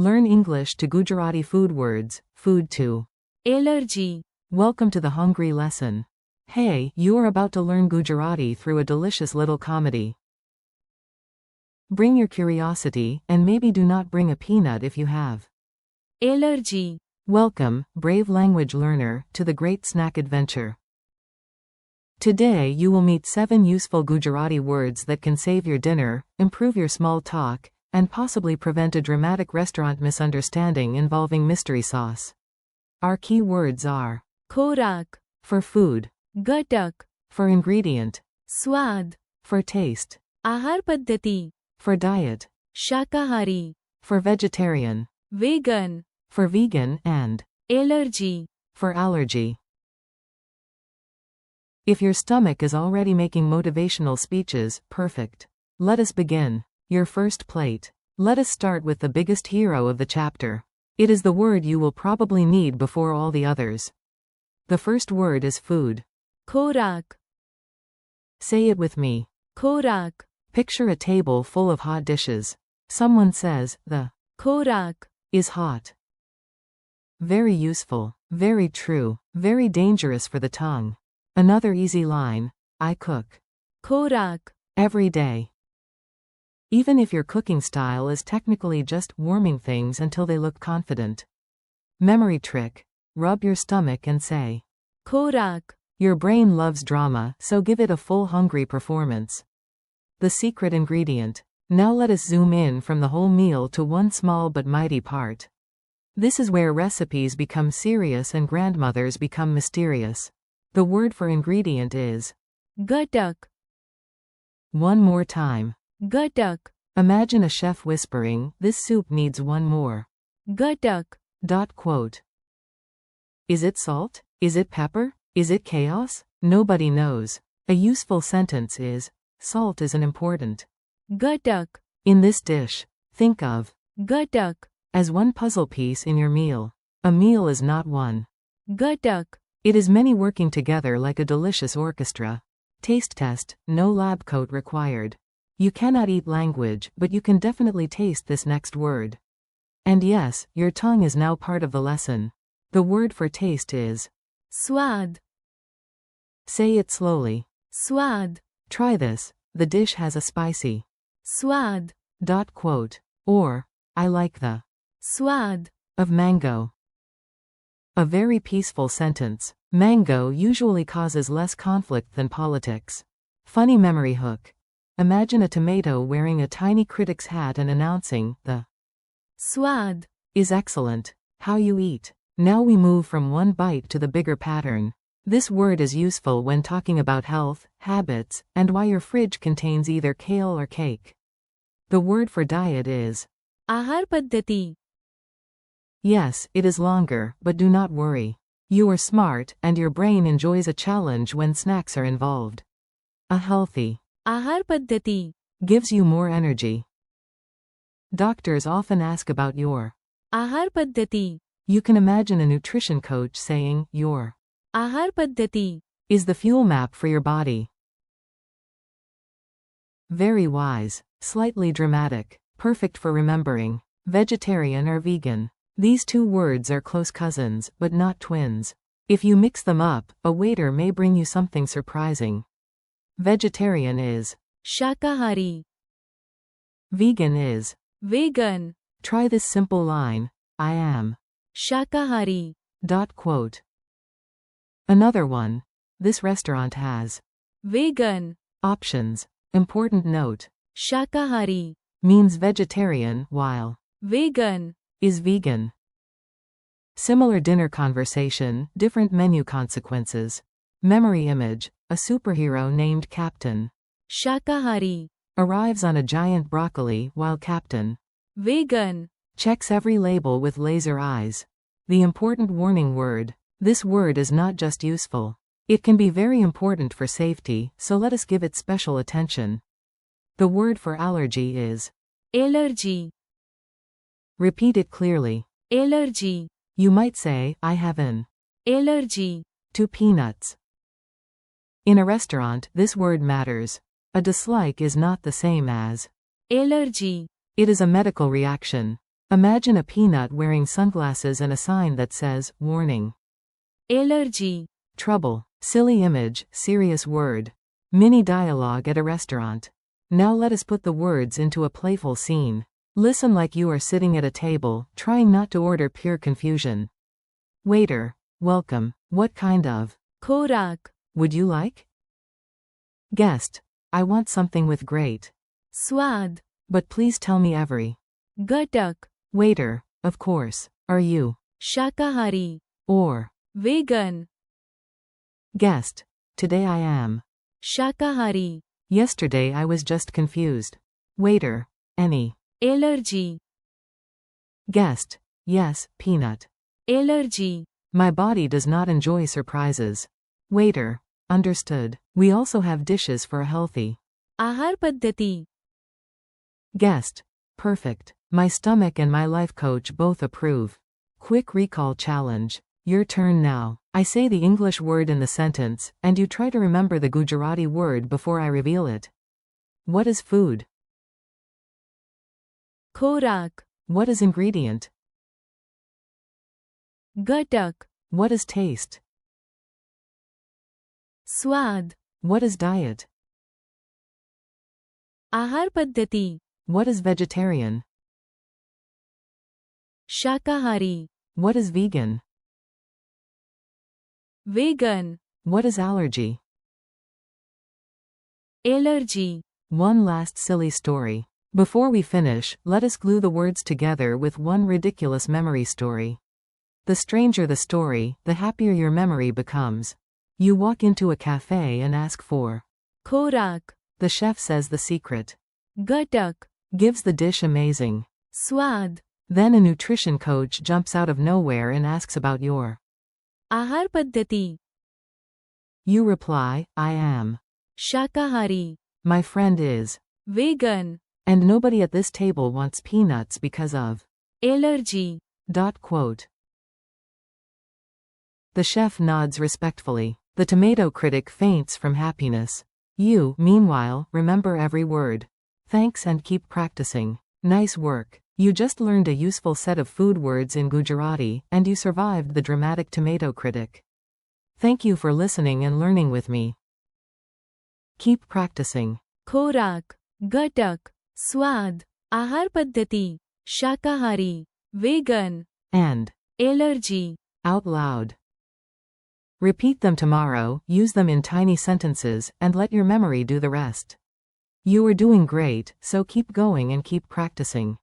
Learn English to Gujarati food words, food to. Allergy. Welcome to the Hungry lesson. Hey, you are about to learn Gujarati through a delicious little comedy. Bring your curiosity, and maybe do not bring a peanut if you have. Allergy. Welcome, brave language learner, to the great snack adventure. Today you will meet 7 useful Gujarati words that can save your dinner, improve your small talk, and possibly prevent a dramatic restaurant misunderstanding involving mystery sauce. Our key words are Khorak. for food, Ghatak. for ingredient, Swad. for taste, Ahar paddhati. for diet, Shakahari. for vegetarian, Vegan. for vegan, and Allergy. for allergy. If your stomach is already making motivational speeches, perfect. Let us begin. Your first plate. Let us start with the biggest hero of the chapter. It is the word you will probably need before all the others. The first word is food. Khorak. Say it with me. Khorak. Picture a table full of hot dishes. Someone says, the Khorak. is hot. Very useful, very true, very dangerous for the tongue. Another easy line, I cook Khorak. every day. Even if your cooking style is technically just warming things until they look confident. Memory trick. Rub your stomach and say, Khorak. your brain loves drama, so give it a full hungry performance. The secret ingredient. Now let us zoom in from the whole meal to one small but mighty part. This is where recipes become serious and grandmothers become mysterious. The word for ingredient is Ghatak. one more time. Ghatak. Imagine a chef whispering, this soup needs one more. Ghatak. Quote. Is it salt? Is it pepper? Is it chaos? Nobody knows. A useful sentence is, salt is an important. Ghatak. In this dish, think of Ghatak. as one puzzle piece in your meal. A meal is not one. Ghatak. It is many working together like a delicious orchestra. Taste test, no lab coat required. You cannot eat language, but you can definitely taste this next word. And yes, your tongue is now part of the lesson. The word for taste is Swad. say it slowly. Swad. Try this, the dish has a spicy. Swad. Quote. Or, I like the Swad. of mango. A very peaceful sentence. Mango usually causes less conflict than politics. Funny memory hook. Imagine a tomato wearing a tiny critic's hat and announcing, the Swad. is excellent. How you eat. Now we move from one bite to the bigger pattern. This word is useful when talking about health, habits, and why your fridge contains either kale or cake. The word for diet is Ahar paddhati. yes, it is longer, but do not worry. You are smart, and your brain enjoys a challenge when snacks are involved. A healthy Ahar paddhati. gives you more energy. Doctors often ask about your. Ahar paddhati. You can imagine a nutrition coach saying, your Ahar paddhati. is the fuel map for your body. Very wise, slightly dramatic, perfect for remembering. Vegetarian or vegan. These two words are close cousins, but not twins. If you mix them up, a waiter may bring you something surprising. Vegetarian is Shakahari. vegan is. Vegan. Try this simple line, I am. Shakahari. Quote. Another one. This restaurant has Vegan. options. Important note. Shakahari. Means vegetarian, while Vegan. is vegan. Similar dinner conversation, different menu consequences. Memory image. A superhero named Captain Shakahari. arrives on a giant broccoli while Captain Vegan. checks every label with laser eyes. The important warning word. This word is not just useful. It can be very important for safety, so let us give it special attention. The word for allergy is Allergy. repeat it clearly. Allergy. You might say, I have an Allergy. to peanuts. In a restaurant, this word matters. A dislike is not the same as Allergy. it is a medical reaction. Imagine a peanut wearing sunglasses and a sign that says, warning. Allergy. Trouble. Silly image, serious word. Mini dialogue at a restaurant. Now let us put the words into a playful scene. Listen like you are sitting at a table, trying not to order pure confusion. Waiter. Welcome. What kind of Khorak. would you like? Guest. I want something with great Swad. but please tell me every. Ghatak. Waiter. Of course. Are you Shakahari. or Vegan. guest? Today I am. Shakahari. Yesterday I was just confused. Waiter. Any. Allergy. Guest. Yes, peanut. Allergy. My body does not enjoy surprises. Waiter. Understood. We also have dishes for a healthy. Ahar paddhati. Guest. Perfect. My stomach and my life coach both approve. Quick recall challenge. Your turn now. I say the English word in the sentence, and you try to remember the Gujarati word before I reveal it. What is food? Khorak. What is ingredient? Ghatak. What is taste? Swad. What is diet? Ahar paddhati. What is vegetarian? Shakahari. What is vegan? Vegan. What is allergy? Allergy. One last silly story. Before we finish, let us glue the words together with one ridiculous memory story. The stranger the story, the happier your memory becomes. You walk into a cafe and ask for. Khorak. The chef says the secret. Ghatak. Gives the dish amazing. Swad. Then a nutrition coach jumps out of nowhere and asks about your. Ahar paddhati. You reply, I am. Shakahari. My friend is. Vegan. And nobody at this table wants peanuts because of. Allergy. Quote. The chef nods respectfully. The tomato critic faints from happiness. You, meanwhile, remember every word. Thanks and keep practicing. Nice work. You just learned a useful set of food words in Gujarati, and you survived the dramatic tomato critic. Thank you for listening and learning with me. Keep practicing. Khorak. Ghatak. Swad. Ahar paddhati. Shakahari. Vegan. And. Allergy. Out loud. Repeat them tomorrow, use them in tiny sentences, and let your memory do the rest. You are doing great, so keep going and keep practicing.